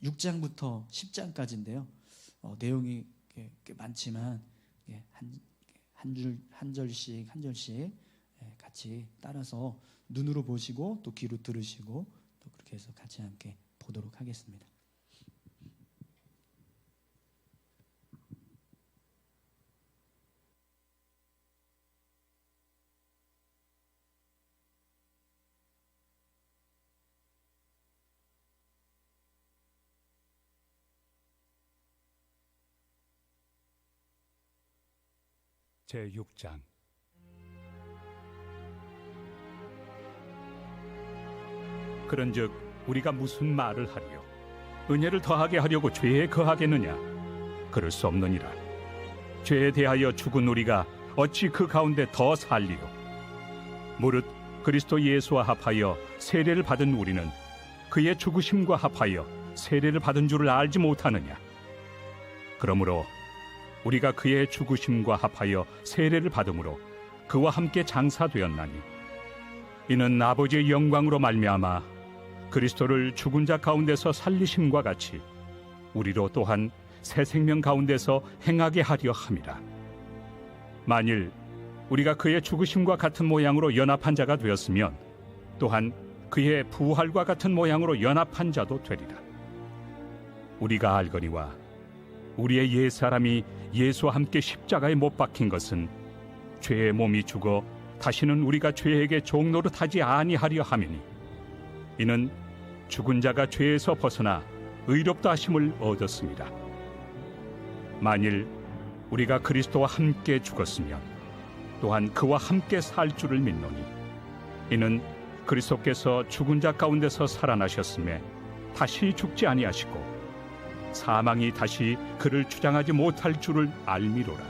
6장부터 10장까지인데요. 내용이 꽤 많지만 한 절씩 같이 따라서 눈으로 보시고 또 귀로 들으시고 또 그렇게 해서 같이 함께 보도록 하겠습니다. 제6장. 그런즉 우리가 무슨 말을 하리요? 은혜를 더하게 하려고 죄에 거하겠느냐? 그럴 수 없느니라. 죄에 대하여 죽은 우리가 어찌 그 가운데 더 살리요? 무릇 그리스도 예수와 합하여 세례를 받은 우리는 그의 죽으심과 합하여 세례를 받은 줄을 알지 못하느냐? 그러므로 우리가 그의 죽으심과 합하여 세례를 받음으로 그와 함께 장사되었나니 이는 아버지의 영광으로 말미암아 그리스도를 죽은 자 가운데서 살리심과 같이 우리로 또한 새 생명 가운데서 행하게 하려 함이라. 만일 우리가 그의 죽으심과 같은 모양으로 연합한 자가 되었으면 또한 그의 부활과 같은 모양으로 연합한 자도 되리라. 우리가 알거니와 우리의 옛사람이 예수와 함께 십자가에 못 박힌 것은 죄의 몸이 죽어 다시는 우리가 죄에게 종노릇하지 아니하려 함이니 이는 죽은 자가 죄에서 벗어나 의롭다 하심을 얻었습니다. 만일 우리가 그리스도와 함께 죽었으면 또한 그와 함께 살 줄을 믿노니 이는 그리스도께서 죽은 자 가운데서 살아나셨음에 다시 죽지 아니하시고 사망이 다시 그를 주장하지 못할 줄을 알미로라.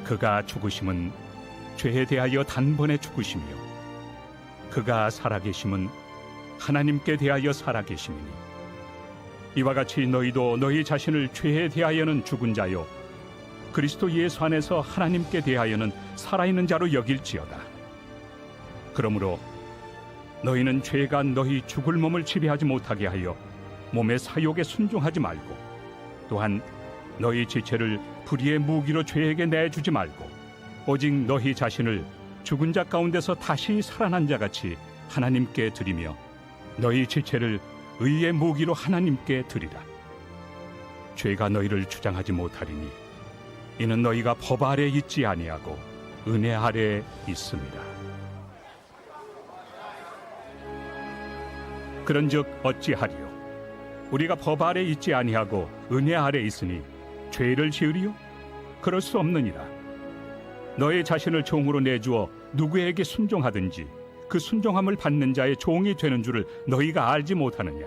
그가 죽으심은 죄에 대하여 단번에 죽으시며 그가 살아계심은 하나님께 대하여 살아계심이니 이와 같이 너희도 너희 자신을 죄에 대하여는 죽은 자요 그리스도 예수 안에서 하나님께 대하여는 살아있는 자로 여길지어다. 그러므로 너희는 죄가 너희 죽을 몸을 지배하지 못하게 하여 몸의 사욕에 순종하지 말고 또한 너희 지체를 불의의 무기로 죄에게 내주지 말고 오직 너희 자신을 죽은 자 가운데서 다시 살아난 자같이 하나님께 드리며 너희 지체를 의의 무기로 하나님께 드리라. 죄가 너희를 주장하지 못하리니 이는 너희가 법 아래 있지 아니하고 은혜 아래 있습니다. 그런즉 어찌하리요? 우리가 법 아래 있지 아니하고 은혜 아래 있으니 죄를 지으리요? 그럴 수 없느니라. 너의 자신을 종으로 내주어 누구에게 순종하든지 그 순종함을 받는 자의 종이 되는 줄을 너희가 알지 못하느냐?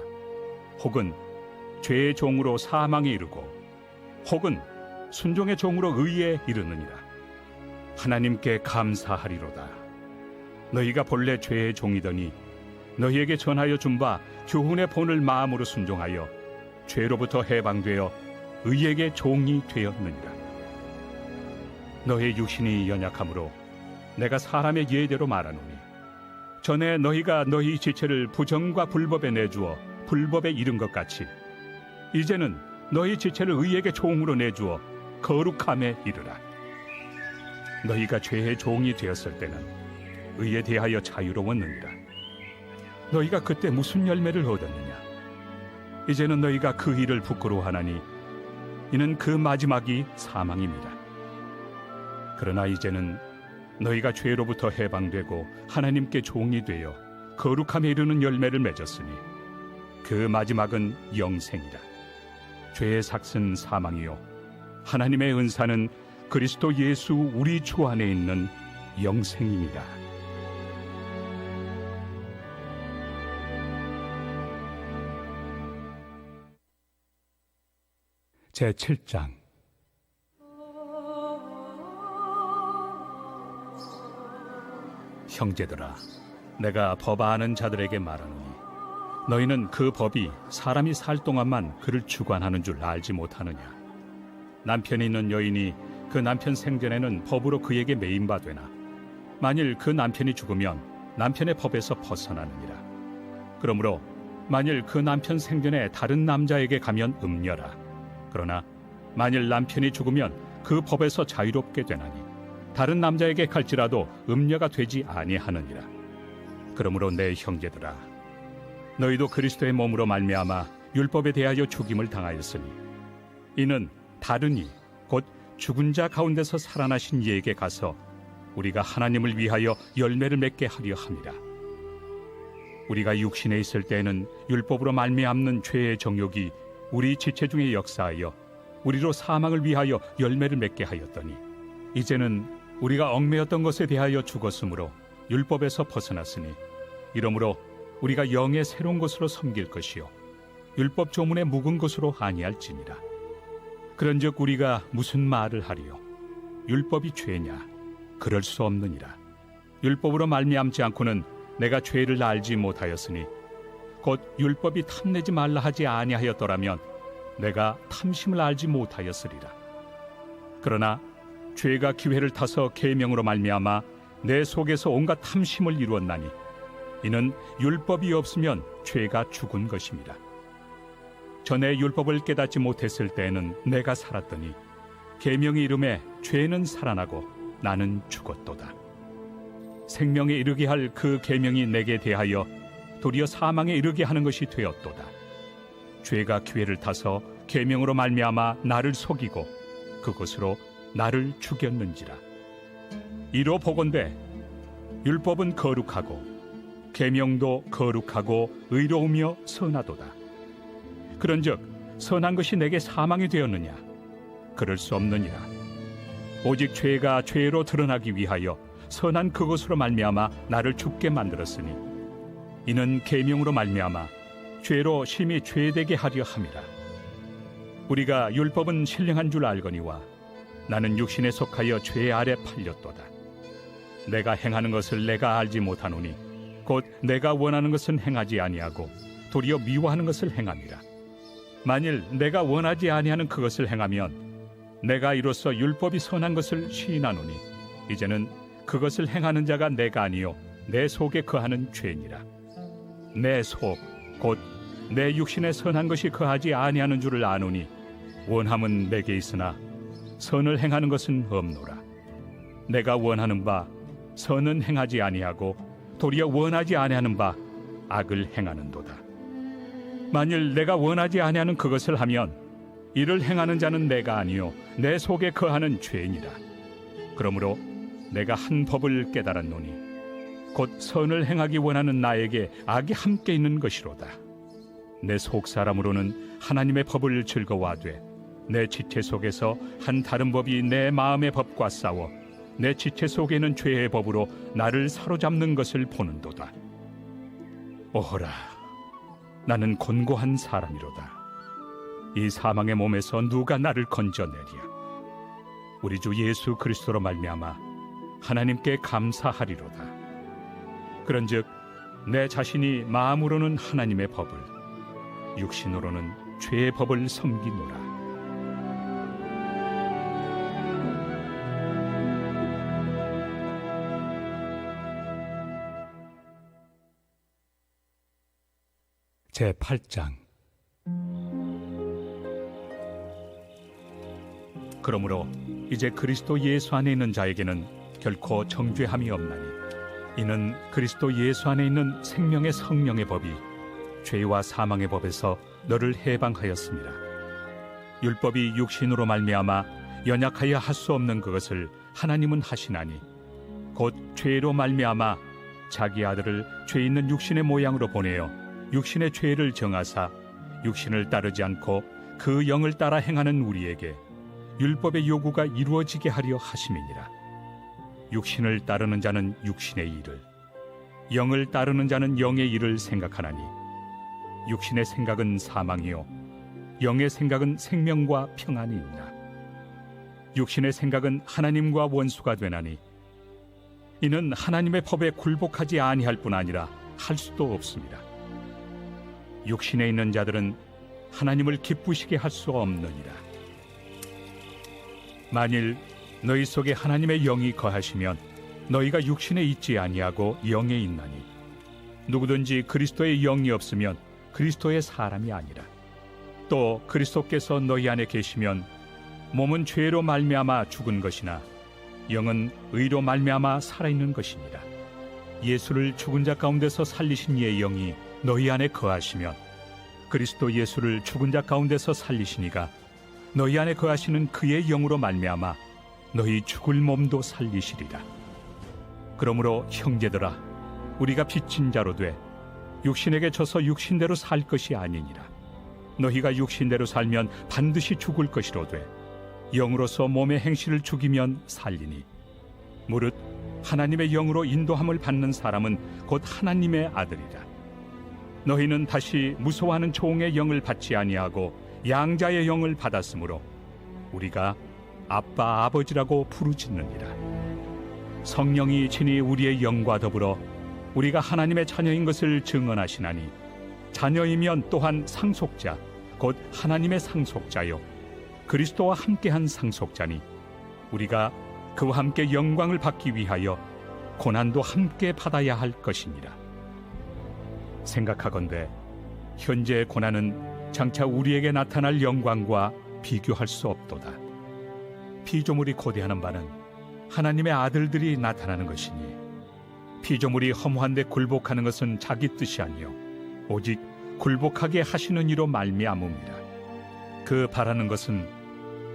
혹은 죄의 종으로 사망에 이르고 혹은 순종의 종으로 의에 이르느니라. 하나님께 감사하리로다. 너희가 본래 죄의 종이더니 너희에게 전하여 준 바 교훈의 본을 마음으로 순종하여 죄로부터 해방되어 의에게 종이 되었느니라. 너희 육신이 연약하므로 내가 사람의 예대로 말하노니 전에 너희가 너희 지체를 부정과 불법에 내주어 불법에 이른 것 같이 이제는 너희 지체를 의에게 종으로 내주어 거룩함에 이르라. 너희가 죄의 종이 되었을 때는 의에 대하여 자유로웠느니라. 너희가 그때 무슨 열매를 얻었느냐? 이제는 너희가 그 일을 부끄러워하나니 이는 그 마지막이 사망입니다. 그러나 이제는 너희가 죄로부터 해방되고 하나님께 종이 되어 거룩함에 이르는 열매를 맺었으니 그 마지막은 영생이라. 죄의 삭은 사망이요 하나님의 은사는 그리스도 예수 우리 주 안에 있는 영생입니다. 제7장. 형제들아, 내가 법 아는 자들에게 말하노니 너희는 그 법이 사람이 살 동안만 그를 주관하는 줄 알지 못하느냐? 남편이 있는 여인이 그 남편 생전에는 법으로 그에게 매인 바 되나 만일 그 남편이 죽으면 남편의 법에서 벗어나느니라. 그러므로 만일 그 남편 생전에 다른 남자에게 가면 음녀라. 그러나 만일 남편이 죽으면 그 법에서 자유롭게 되나니 다른 남자에게 갈지라도 음녀가 되지 아니하느니라. 그러므로 내 형제들아, 너희도 그리스도의 몸으로 말미암아 율법에 대하여 죽임을 당하였으니 이는 다른 이 곧 죽은 자 가운데서 살아나신 이에게 가서 우리가 하나님을 위하여 열매를 맺게 하려 함이라. 우리가 육신에 있을 때에는 율법으로 말미암는 죄의 정욕이 우리 지체 중에 역사하여 우리로 사망을 위하여 열매를 맺게 하였더니 이제는 우리가 얽매였던 것에 대하여 죽었으므로 율법에서 벗어났으니 이러므로 우리가 영의 새로운 것으로 섬길 것이요 율법 조문의 묵은 것으로 아니할지니라. 그런즉 우리가 무슨 말을 하리요? 율법이 죄냐? 그럴 수 없느니라. 율법으로 말미암지 않고는 내가 죄를 알지 못하였으니 곧 율법이 탐내지 말라 하지 아니하였더라면 내가 탐심을 알지 못하였으리라. 그러나 죄가 기회를 타서 계명으로 말미암아 내 속에서 온갖 탐심을 이루었나니 이는 율법이 없으면 죄가 죽은 것입니다. 전에 율법을 깨닫지 못했을 때에는 내가 살았더니 계명이 이름에 죄는 살아나고 나는 죽었도다. 생명에 이르게 할 그 계명이 내게 대하여 도리어 사망에 이르게 하는 것이 되었도다. 죄가 기회를 타서 계명으로 말미암아 나를 속이고 그것으로 나를 죽였는지라. 이로 보건대 율법은 거룩하고 계명도 거룩하고 의로우며 선하도다. 그런즉 선한 것이 내게 사망이 되었느냐? 그럴 수 없느니라. 오직 죄가 죄로 드러나기 위하여 선한 그것으로 말미암아 나를 죽게 만들었으니 이는 계명으로 말미암아 죄로 심히 죄되게 하려 함이라. 우리가 율법은 신령한 줄 알거니와 나는 육신에 속하여 죄 아래 팔렸도다. 내가 행하는 것을 내가 알지 못하노니 곧 내가 원하는 것은 행하지 아니하고 도리어 미워하는 것을 행함이라. 만일 내가 원하지 아니하는 그것을 행하면 내가 이로써 율법이 선한 것을 시인하노니 이제는 그것을 행하는 자가 내가 아니요 내 속에 거하는 죄니라. 내 속 곧 내 육신에 선한 것이 거하지 아니하는 줄을 아노니 원함은 내게 있으나 선을 행하는 것은 없노라. 내가 원하는 바 선은 행하지 아니하고 도리어 원하지 아니하는 바 악을 행하는도다. 만일 내가 원하지 아니하는 그것을 하면 이를 행하는 자는 내가 아니요 내 속에 거하는 죄니라. 그러므로 내가 한 법을 깨달았노니 곧 선을 행하기 원하는 나에게 악이 함께 있는 것이로다. 내 속 사람으로는 하나님의 법을 즐거워하되 내 지체 속에서 한 다른 법이 내 마음의 법과 싸워 내 지체 속에는 죄의 법으로 나를 사로잡는 것을 보는도다. 오호라, 나는 곤고한 사람이로다. 이 사망의 몸에서 누가 나를 건져내랴? 우리 주 예수 그리스도로 말미암아 하나님께 감사하리로다. 그런즉 내 자신이 마음으로는 하나님의 법을, 육신으로는 죄의 법을 섬기노라. 제8장. 그러므로 이제 그리스도 예수 안에 있는 자에게는 결코 정죄함이 없나니 이는 그리스도 예수 안에 있는 생명의 성령의 법이 죄와 사망의 법에서 너를 해방하였습니다. 율법이 육신으로 말미암아 연약하여 할 수 없는 그것을 하나님은 하시나니 곧 죄로 말미암아 자기 아들을 죄 있는 육신의 모양으로 보내어 육신의 죄를 정하사 육신을 따르지 않고 그 영을 따라 행하는 우리에게 율법의 요구가 이루어지게 하려 하심이니라. 육신을 따르는 자는 육신의 일을, 영을 따르는 자는 영의 일을 생각하나니 육신의 생각은 사망이요 영의 생각은 생명과 평안이 있나. 육신의 생각은 하나님과 원수가 되나니 이는 하나님의 법에 굴복하지 아니할 뿐 아니라 할 수도 없습니다. 육신에 있는 자들은 하나님을 기쁘시게 할 수 없느니라. 만일 너희 속에 하나님의 영이 거하시면 너희가 육신에 있지 아니하고 영에 있나니 누구든지 그리스도의 영이 없으면 그리스도의 사람이 아니라 또 그리스도께서 너희 안에 계시면 몸은 죄로 말미암아 죽은 것이나 영은 의로 말미암아 살아있는 것이니라. 예수를 죽은 자 가운데서 살리신 이의 영이 너희 안에 거하시면 그리스도 예수를 죽은 자 가운데서 살리시니가 너희 안에 거하시는 그의 영으로 말미암아 너희 죽을 몸도 살리시리라. 그러므로 형제들아, 우리가 빚진 자로 돼 육신에게 져서 육신대로 살 것이 아니니라. 너희가 육신대로 살면 반드시 죽을 것이로되 영으로서 몸의 행실을 죽이면 살리니 무릇 하나님의 영으로 인도함을 받는 사람은 곧 하나님의 아들이라. 너희는 다시 무서워하는 종의 영을 받지 아니하고 양자의 영을 받았으므로 우리가 아빠 아버지라고 부르짖느니라. 성령이 친히 우리의 영과 더불어 우리가 하나님의 자녀인 것을 증언하시나니 자녀이면 또한 상속자 곧 하나님의 상속자요 그리스도와 함께한 상속자니 우리가 그와 함께 영광을 받기 위하여 고난도 함께 받아야 할 것이니라. 생각하건대 현재의 고난은 장차 우리에게 나타날 영광과 비교할 수 없도다. 피조물이 고대하는 바는 하나님의 아들들이 나타나는 것이니 피조물이 허무한데 굴복하는 것은 자기 뜻이 아니요 오직 굴복하게 하시는 이로 말미암음이라. 그 바라는 것은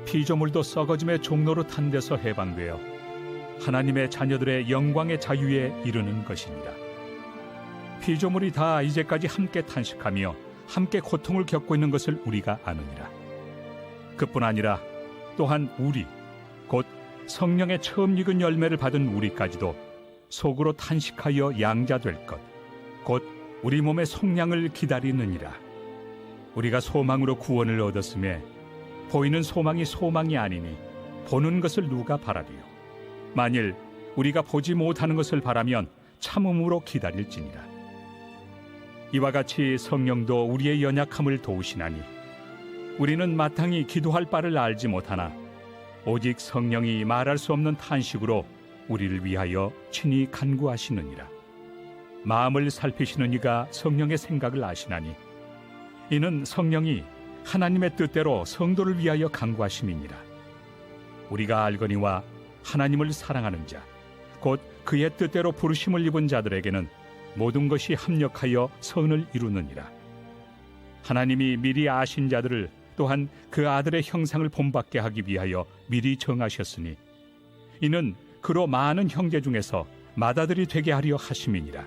피조물도 썩어짐의 종로로 탄 데서 해방되어 하나님의 자녀들의 영광의 자유에 이르는 것이니라. 피조물이 다 이제까지 함께 탄식하며 함께 고통을 겪고 있는 것을 우리가 아느니라. 그뿐 아니라 또한 우리 곧 성령의 처음 익은 열매를 받은 우리까지도 속으로 탄식하여 양자될 것 곧 우리 몸의 속량을 기다리느니라. 우리가 소망으로 구원을 얻었음에 보이는 소망이 소망이 아니니 보는 것을 누가 바라리요. 만일 우리가 보지 못하는 것을 바라면 참음으로 기다릴지니라. 이와 같이 성령도 우리의 연약함을 도우시나니 우리는 마땅히 기도할 바를 알지 못하나 오직 성령이 말할 수 없는 탄식으로 우리를 위하여 친히 간구하시느니라. 마음을 살피시는 이가 성령의 생각을 아시나니 이는 성령이 하나님의 뜻대로 성도를 위하여 간구하심이니라. 우리가 알거니와 하나님을 사랑하는 자 곧 그의 뜻대로 부르심을 입은 자들에게는 모든 것이 합력하여 선을 이루느니라. 하나님이 미리 아신 자들을 또한 그 아들의 형상을 본받게 하기 위하여 미리 정하셨으니 이는 그로 많은 형제 중에서 맏아들이 되게 하려 하심이니라.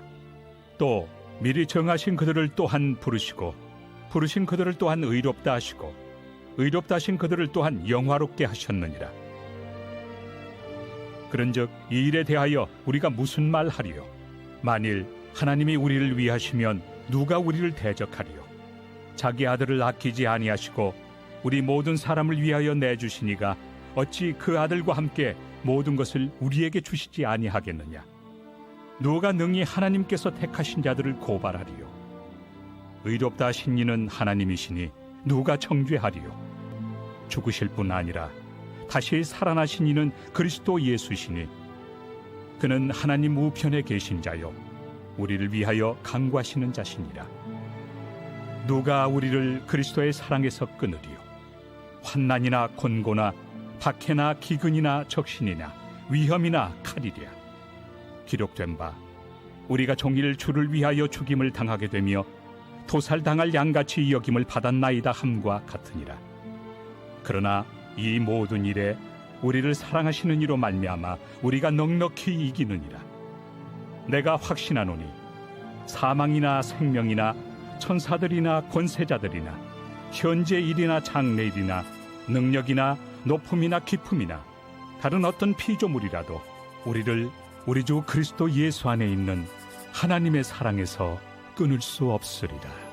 또 미리 정하신 그들을 또한 부르시고 부르신 그들을 또한 의롭다 하시고 의롭다 하신 그들을 또한 영화롭게 하셨느니라. 그런즉 이 일에 대하여 우리가 무슨 말 하리요? 만일 하나님이 우리를 위하시면 누가 우리를 대적하리요? 자기 아들을 아끼지 아니하시고 우리 모든 사람을 위하여 내주시니가 어찌 그 아들과 함께 모든 것을 우리에게 주시지 아니하겠느냐? 누가 능히 하나님께서 택하신 자들을 고발하리요? 의롭다 하신 이는 하나님이시니 누가 정죄하리요? 죽으실 뿐 아니라 다시 살아나신 이는 그리스도 예수시니 그는 하나님 우편에 계신 자요 우리를 위하여 간구하시는 자시니라. 누가 우리를 그리스도의 사랑에서 끊으리요? 환난이나 곤고나 박해나 기근이나 적신이나 위험이나 칼이랴. 기록된 바 우리가 종일 주를 위하여 죽임을 당하게 되며 도살당할 양같이 여김을 받았나이다 함과 같으니라. 그러나 이 모든 일에 우리를 사랑하시는 이로 말미암아 우리가 넉넉히 이기느니라. 내가 확신하노니 사망이나 생명이나 천사들이나 권세자들이나 현재 일이나 장래 일이나 능력이나 높음이나 깊음이나 다른 어떤 피조물이라도 우리를 우리 주 그리스도 예수 안에 있는 하나님의 사랑에서 끊을 수 없으리라.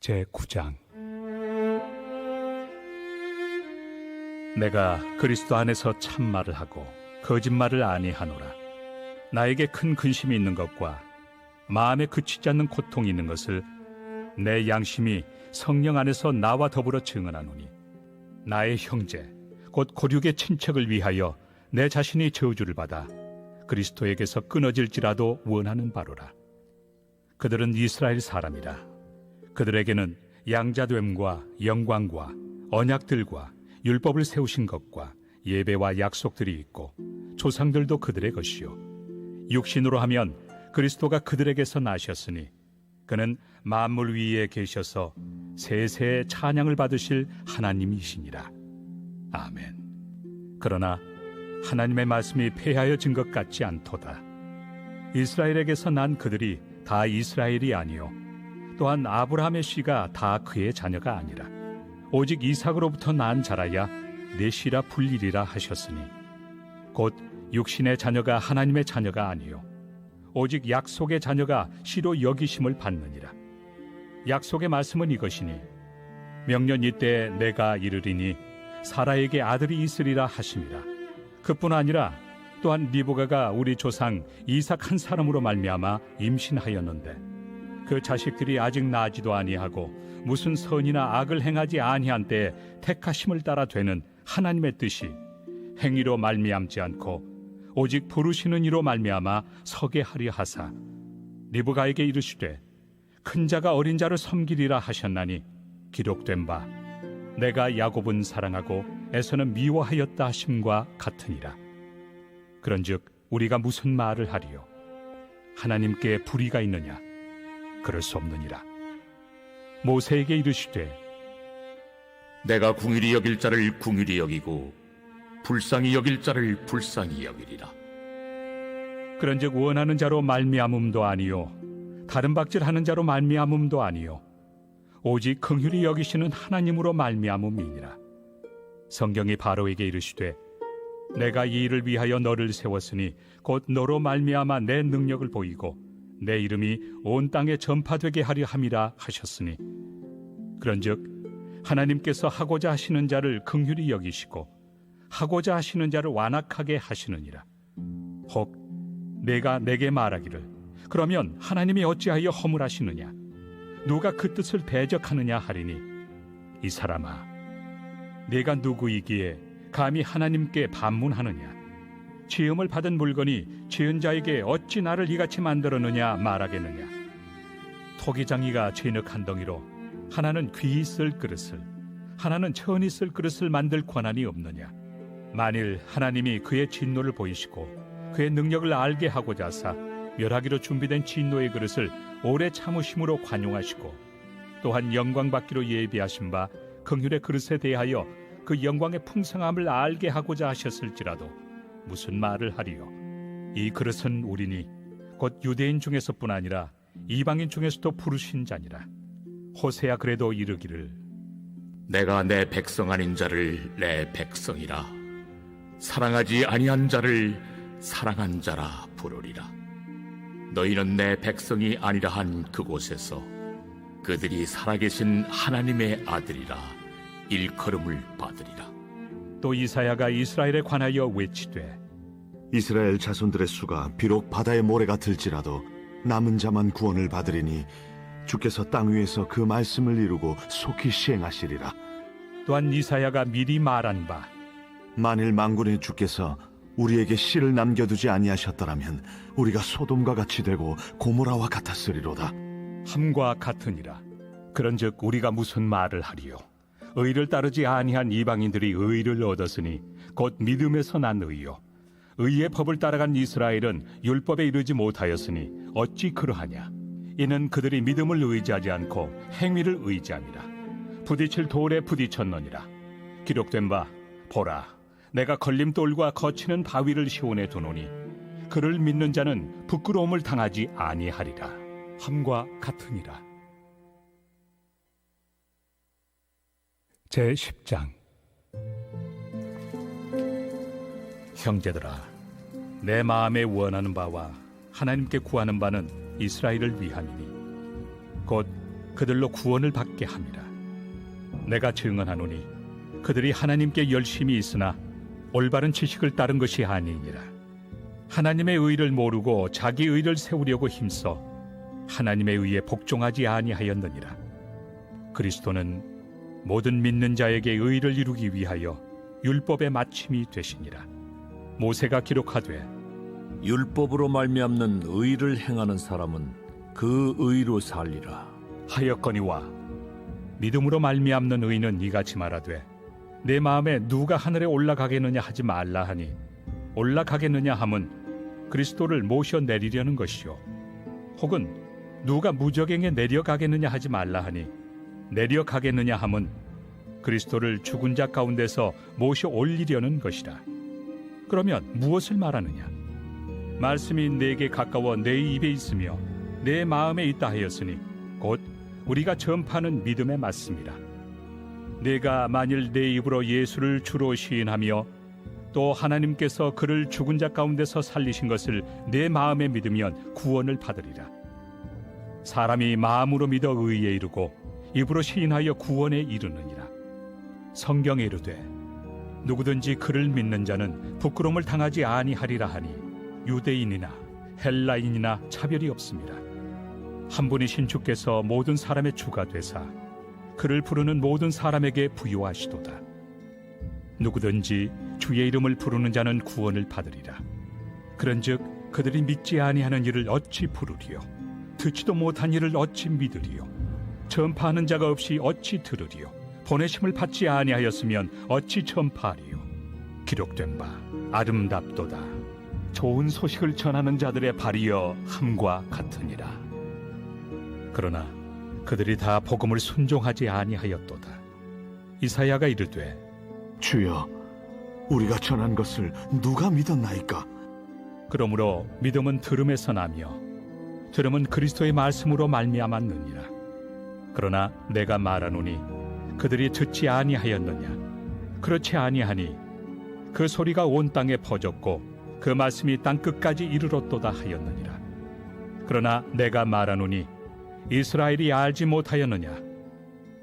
제9장. 내가 그리스도 안에서 참말을 하고 거짓말을 아니하노라. 나에게 큰 근심이 있는 것과 마음에 그치지 않는 고통이 있는 것을 내 양심이 성령 안에서 나와 더불어 증언하노니 나의 형제 곧 고륙의 친척을 위하여 내 자신이 저주를 받아 그리스도에게서 끊어질지라도 원하는 바로라. 그들은 이스라엘 사람이라. 그들에게는 양자됨과 영광과 언약들과 율법을 세우신 것과 예배와 약속들이 있고 조상들도 그들의 것이요 육신으로 하면 그리스도가 그들에게서 나셨으니 그는 만물 위에 계셔서 세세의 찬양을 받으실 하나님이시니라. 아멘. 그러나 하나님의 말씀이 폐하여진 것 같지 않도다. 이스라엘에게서 난 그들이 다 이스라엘이 아니요 또한 아브라함의 씨가 다 그의 자녀가 아니라 오직 이삭으로부터 난 자라야 내 씨라 불리리라 하셨으니 곧 육신의 자녀가 하나님의 자녀가 아니요 오직 약속의 자녀가 씨로 여기심을 받느니라. 약속의 말씀은 이것이니 명년 이때 내가 이르리니 사라에게 아들이 있으리라 하심이라. 그뿐 아니라 또한 리브가가 우리 조상 이삭 한 사람으로 말미암아 임신하였는데 그 자식들이 아직 나지도 아니하고 무슨 선이나 악을 행하지 아니한 때에 택하심을 따라 되는 하나님의 뜻이 행위로 말미암지 않고 오직 부르시는 이로 말미암아 서게 하려 하사 리브가에게 이르시되 큰 자가 어린 자를 섬기리라 하셨나니 기록된 바 내가 야곱은 사랑하고 에서는 미워하였다 하심과 같으니라. 그런즉 우리가 무슨 말을 하리요? 하나님께 불의가 있느냐? 그럴 수 없느니라. 모세에게 이르시되 내가 궁휼히 여길 자를 궁휼히 여기고 불쌍히 여길 자를 불쌍히 여기리라. 그런즉 원하는 자로 말미암음도 아니요 다른 박질하는 자로 말미암음도 아니요 오직 긍휼히 여기시는 하나님으로 말미암음이니라. 성경이 바로에게 이르시되 내가 이 일을 위하여 너를 세웠으니 곧 너로 말미암아 내 능력을 보이고 내 이름이 온 땅에 전파되게 하려 함이라 하셨으니 그런즉 하나님께서 하고자 하시는 자를 긍휼히 여기시고 하고자 하시는 자를 완악하게 하시느니라. 혹 내가 내게 말하기를 그러면 하나님이 어찌하여 허물하시느냐 누가 그 뜻을 대적하느냐 하리니 이 사람아 내가 누구이기에 감히 하나님께 반문하느냐 지음을 받은 물건이 지은 자에게 어찌 나를 이같이 만들었느냐 말하겠느냐. 토기장이가 진흙 한 덩이로 하나는 귀히 쓸 그릇을 하나는 천히 쓸 그릇을 만들 권한이 없느냐. 만일 하나님이 그의 진노를 보이시고 그의 능력을 알게 하고자 하사 멸하기로 준비된 진노의 그릇을 오래 참으심으로 관용하시고 또한 영광 받기로 예비하신 바 긍휼의 그릇에 대하여 그 영광의 풍성함을 알게 하고자 하셨을지라도 무슨 말을 하리요? 이 그릇은 우리니 곧 유대인 중에서뿐 아니라 이방인 중에서도 부르신 자니라. 호세야 그래도 이르기를 내가 내 백성 아닌 자를 내 백성이라 사랑하지 아니한 자를 사랑한 자라 부르리라. 너희는 내 백성이 아니라 한 그곳에서 그들이 살아계신 하나님의 아들이라 일컬음을 받으리라. 또 이사야가 이스라엘에 관하여 외치되 이스라엘 자손들의 수가 비록 바다의 모래가 들지라도 남은 자만 구원을 받으리니 주께서 땅 위에서 그 말씀을 이루고 속히 시행하시리라. 또한 이사야가 미리 말한 바 만일 만군의 주께서 우리에게 씨를 남겨두지 아니하셨더라면 우리가 소돔과 같이 되고 고모라와 같았으리로다. 함과 같으니라. 그런즉 우리가 무슨 말을 하리요? 의를 따르지 아니한 이방인들이 의를 얻었으니 곧 믿음에서 난 의요 의의 법을 따라간 이스라엘은 율법에 이르지 못하였으니 어찌 그러하냐. 이는 그들이 믿음을 의지하지 않고 행위를 의지함이라. 부딪힐 돌에 부딪혔느니라. 기록된 바 보라 내가 걸림돌과 거치는 바위를 시온에 두노니 그를 믿는 자는 부끄러움을 당하지 아니하리라. 함과 같으니라. 제10장. 형제들아 내 마음에 원하는 바와 하나님께 구하는 바는 이스라엘을 위함이니 곧 그들로 구원을 받게 함이라. 내가 증언하노니 그들이 하나님께 열심히 있으나 올바른 지식을 따른 것이 아니니라. 하나님의 의를 모르고 자기 의를 세우려고 힘써 하나님의 의에 복종하지 아니하였느니라. 그리스도는 모든 믿는 자에게 의를 이루기 위하여 율법의 마침이 되시니라. 모세가 기록하되 율법으로 말미암는 의를 행하는 사람은 그 의로 살리라. 하였거니와 믿음으로 말미암는 의는 이같이 말하되 내 마음에 누가 하늘에 올라가겠느냐 하지 말라 하니 올라가겠느냐 함은 그리스도를 모셔 내리려는 것이요 혹은 누가 무저갱에 내려가겠느냐 하지 말라 하니 내려가겠느냐 함은 그리스도를 죽은 자 가운데서 모셔 올리려는 것이라. 그러면 무엇을 말하느냐? 말씀이 내게 가까워 내 입에 있으며 내 마음에 있다 하였으니 곧 우리가 전파하는 믿음에 맞습니다. 내가 만일 내 입으로 예수를 주로 시인하며 또 하나님께서 그를 죽은 자 가운데서 살리신 것을 내 마음에 믿으면 구원을 받으리라. 사람이 마음으로 믿어 의에 이르고 입으로 시인하여 구원에 이르느니라. 성경에 이르되 누구든지 그를 믿는 자는 부끄러움을 당하지 아니하리라 하니 유대인이나 헬라인이나 차별이 없습니다. 한 분이신 주께서 모든 사람의 주가 되사 그를 부르는 모든 사람에게 부요하시도다. 누구든지 주의 이름을 부르는 자는 구원을 받으리라. 그런즉 그들이 믿지 아니하는 일을 어찌 부르리요? 듣지도 못한 일을 어찌 믿으리요? 전파하는 자가 없이 어찌 들으리요? 보내심을 받지 아니하였으면 어찌 전파하리요? 기록된 바 아름답도다. 좋은 소식을 전하는 자들의 발이여 함과 같으니라. 그러나 그들이 다 복음을 순종하지 아니하였도다. 이사야가 이르되 주여, 우리가 전한 것을 누가 믿었나이까? 그러므로 믿음은 들음에서 나며 들음은 그리스도의 말씀으로 말미암았느니라. 그러나 내가 말하노니 그들이 듣지 아니하였느냐? 그렇지 아니하니 그 소리가 온 땅에 퍼졌고 그 말씀이 땅 끝까지 이르렀도다 하였느니라. 그러나 내가 말하노니 이스라엘이 알지 못하였느냐?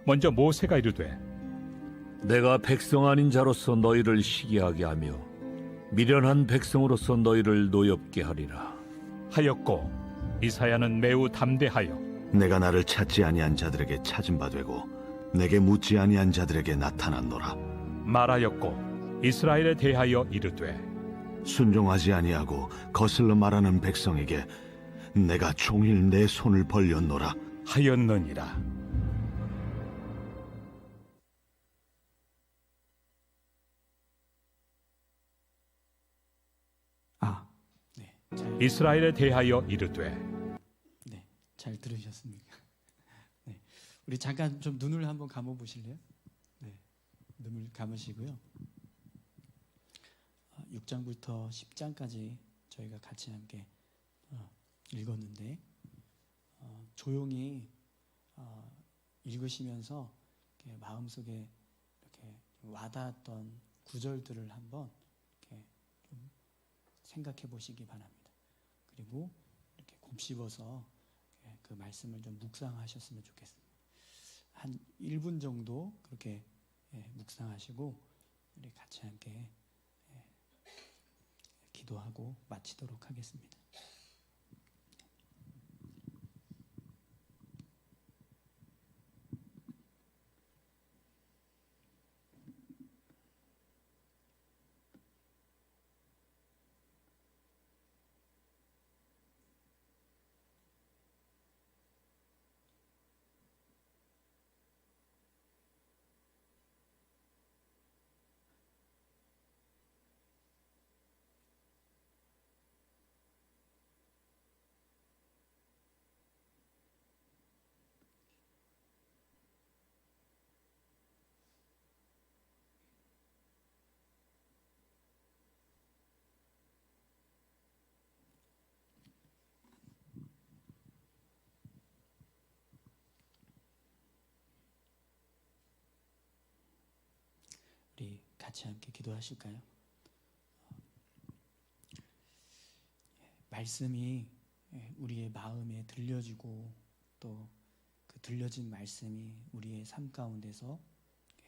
먼저 모세가 이르되 내가 백성 아닌 자로서 너희를 시기하게 하며 미련한 백성으로서 너희를 노엽게 하리라. 하였고 이사야는 매우 담대하여 내가 나를 찾지 아니한 자들에게 찾은 바 되고 내게 묻지 아니한 자들에게 나타났노라. 말하였고 이스라엘에 대하여 이르되 순종하지 아니하고 거슬러 말하는 백성에게 내가 종일 내 손을 벌렸노라. 하였느니라. 이스라엘에 대하여 이르되 네, 잘 들으셨습니까? 네, 우리 잠깐 좀 눈을 한번 감아 보실래요? 네, 눈을 감으시고요. 6장부터 10장까지 저희가 같이 함께 읽었는데 조용히 읽으시면서 이렇게 마음속에 이렇게 와닿았던 구절들을 한번 이렇게 좀 생각해 보시기 바랍니다. 그리고 이렇게 곱씹어서 그 말씀을 좀 묵상하셨으면 좋겠습니다. 한 1분 정도 그렇게 묵상하시고 우리 같이 함께 기도하고 마치도록 하겠습니다. 우리 같이 함께 기도하실까요? 말씀이 우리의 마음에 들려지고 또 그 들려진 말씀이 우리의 삶 가운데서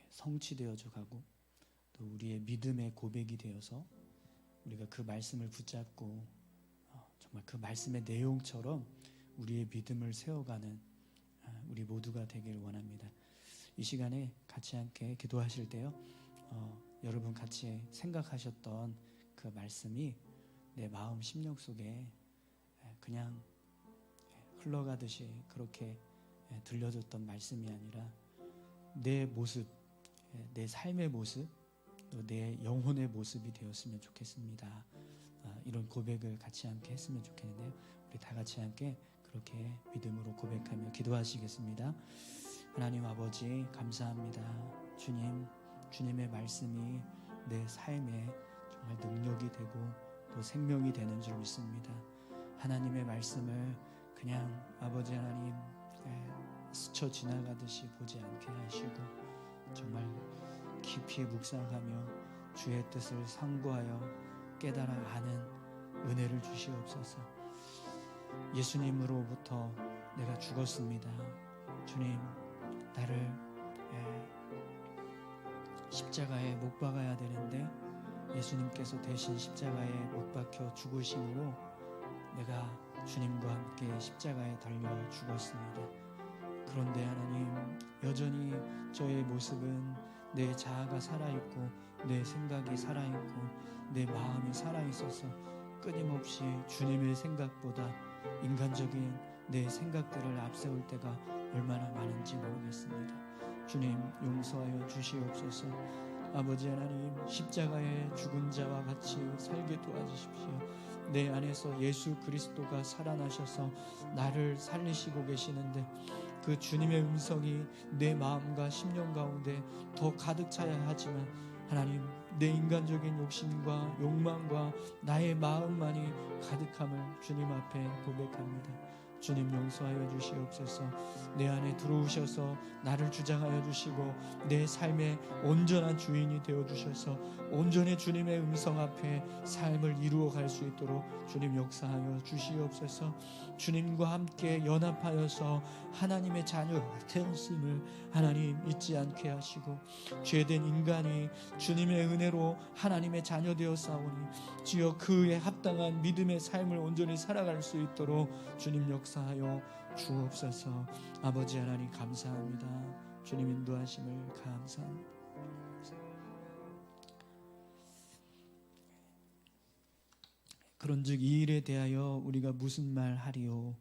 성취되어져 가고 또 우리의 믿음의 고백이 되어서 우리가 그 말씀을 붙잡고 정말 그 말씀의 내용처럼 우리의 믿음을 세워가는 우리 모두가 되길 원합니다. 이 시간에 같이 함께 기도하실 때요, 여러분 같이 생각하셨던 그 말씀이 내 마음 심령 속에 그냥 흘러가듯이 그렇게 들려줬던 말씀이 아니라 내 모습, 내 삶의 모습, 또 내 영혼의 모습이 되었으면 좋겠습니다. 이런 고백을 같이 함께 했으면 좋겠는데요. 우리 다 같이 함께 그렇게 믿음으로 고백하며 기도하시겠습니다. 하나님 아버지 감사합니다. 주님의 말씀이 내 삶에 정말 능력이 되고 또 생명이 되는 줄 믿습니다. 하나님의 말씀을 그냥 아버지 하나님 스쳐 지나가듯이 보지 않게 하시고 정말 깊이 묵상하며 주의 뜻을 상고하여 깨달아 아는 은혜를 주시옵소서. 예수님으로부터 내가 죽었습니다. 주님, 나를 십자가에 못 박아야 되는데 예수님께서 대신 십자가에 못 박혀 죽으심으로 내가 주님과 함께 십자가에 달려 죽었습니다. 그런데 하나님, 여전히 저의 모습은 내 자아가 살아있고 내 생각이 살아있고 내 마음이 살아있어서 끊임없이 주님의 생각보다 인간적인 내 생각들을 앞세울 때가 얼마나 많은지 모르겠습니다. 주님, 용서하여 주시옵소서. 아버지 하나님, 십자가에 죽은 자와 같이 살게 도와주십시오. 내 안에서 예수 그리스도가 살아나셔서 나를 살리시고 계시는데 그 주님의 음성이 내 마음과 심령 가운데 더 가득 차야 하지만 하나님, 내 인간적인 욕심과 욕망과 나의 마음만이 가득함을 주님 앞에 고백합니다. 주님, 용서하여 주시옵소서. 내 안에 들어오셔서 나를 주장하여 주시고 내 삶의 온전한 주인이 되어 주셔서 온전히 주님의 음성 앞에 삶을 이루어 갈 수 있도록 주님 역사하여 주시옵소서. 주님과 함께 연합하여서 하나님의 자녀가 되었음을 하나님 잊지 않게 하시고 죄된 인간이 주님의 은혜로 하나님의 자녀 되었사오니 주여 그에 합당한 믿음의 삶을 온전히 살아갈 수 있도록 주님 역사하여 주옵소서. 아버지 하나님 감사합니다. 주님 인도하심을 감사합니다. 그런즉 이 일에 대하여 우리가 무슨 말 하리요?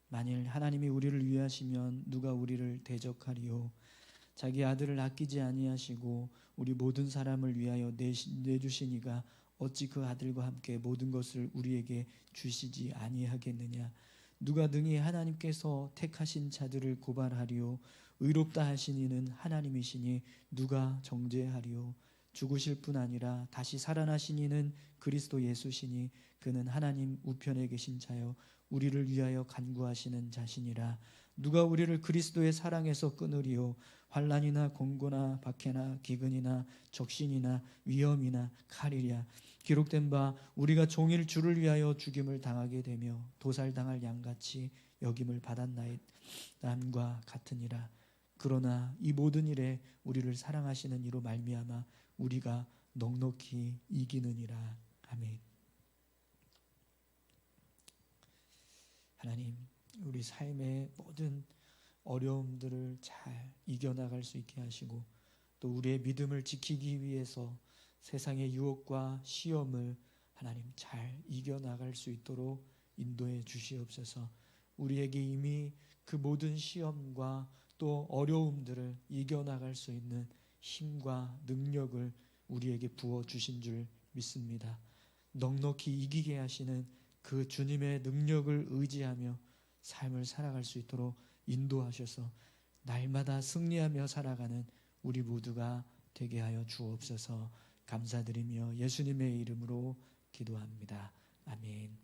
만일 하나님이 우리를 위하시면 누가 우리를 대적하리요? 자기 아들을 아끼지 아니하시고 우리 모든 사람을 위하여 내주시니가 어찌 그 아들과 함께 모든 것을 우리에게 주시지 아니하겠느냐? 누가 능히 하나님께서 택하신 자들을 고발하리요? 의롭다 하신 이는 하나님이시니 누가 정죄하리요? 죽으실 뿐 아니라 다시 살아나신 이는 그리스도 예수시니 그는 하나님 우편에 계신 자여 우리를 위하여 간구하시는 자시니라. 누가 우리를 그리스도의 사랑에서 끊으리요? 환난이나 공고나 박해나 기근이나 적신이나 위험이나 칼이랴. 기록된 바 우리가 종일 주를 위하여 죽임을 당하게 되며 도살당할 양같이 여김을 받았나이다 같으니라. 그러나 이 모든 일에 우리를 사랑하시는 이로 말미암아 우리가 넉넉히 이기느니라. 아멘. 하나님, 우리 삶의 모든 어려움들을 잘 이겨나갈 수 있게 하시고 또 우리의 믿음을 지키기 위해서 세상의 유혹과 시험을 하나님 잘 이겨나갈 수 있도록 인도해 주시옵소서. 우리에게 이미 그 모든 시험과 또 어려움들을 이겨나갈 수 있는 힘과 능력을 우리에게 부어주신 줄 믿습니다. 넉넉히 이기게 하시는 그 주님의 능력을 의지하며 삶을 살아갈 수 있도록 인도하셔서 날마다 승리하며 살아가는 우리 모두가 되게 하여 주옵소서. 감사드리며 예수님의 이름으로 기도합니다. 아멘.